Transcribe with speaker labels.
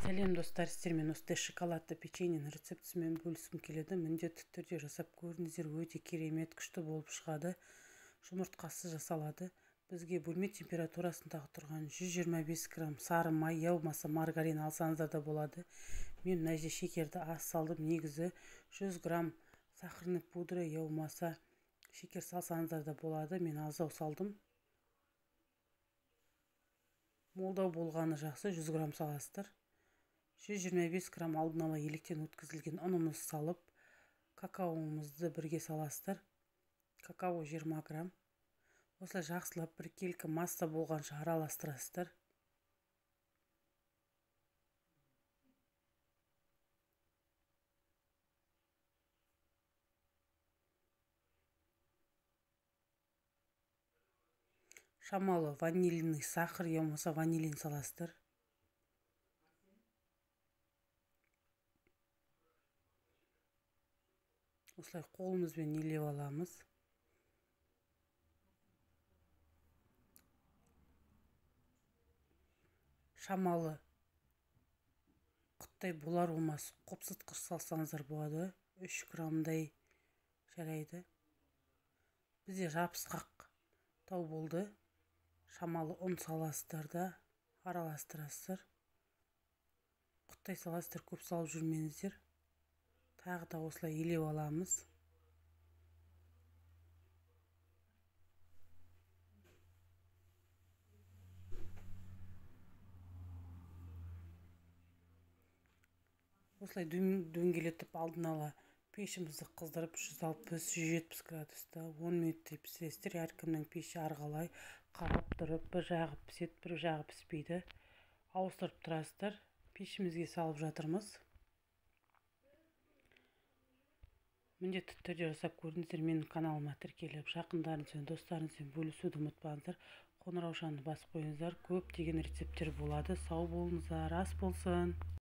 Speaker 1: Сәлем достар, сіздермен осындай шоколадты печеньенің рецептісімен бөліскім келеді. Міндетті түрде жасап көріңіздер, өте керемет, күшті болып шығады. Жұмыртқасы жасалады. Бізге бөлме температурасындағы тұрған 125 грамм сары май, я болмаса маргарин алсаңыздар да болады. Мен мына жерде шекерді аз салдым. Негізі 100 грамм сахарный пудра, я болмаса шекер салсаңыздар да болады. Мен аздау салдым. Молдау болғаны жақсы, 100 грамм саласыздар. 125 грамм алдын ала електен өткізілген ұнымыз салып, какаоымызды бірге саласыздар. Какао 20 грамм. Осылай жақсылап біркелкі масса болғанша араластырасыздар. Шамалы ванильный сахар, я болмаса ванилин саласыздар. Осылай қолымызбен елеп аламыз. Шамалы құттай болар-болмас қопсытқыш салсаңыздар болады. 3 граммдай жарайды. Бізде жабысқақ тау болды. Шамалы ұн саласыздар да араластырасыздар. Құттай саласыздар, көп салып жүрмеңіздер. Тағы да осылай елеп аламыз. Осылай дөңгелетіп алдын ала пешімізді қыздырып 160-170 градуста 10 минуттай пісіресіздер. Әркімнің пеші арғалай қарап тұрып, бір жағы піседі, бір жағы піспейді. Ауыстырып тұрасыздар. Пешімізге салып жатырмыз. Міндетті түрде жасап көріңіздер. Менің каналыма тіркеліп, жақындарыңызбен, достарыңызбен бөлісуді ұмытпаңыздар. Қоңыраушаны басып қойыңыздар. Көптеген рецепттер болады. Сау болыңыздар, ас болсын.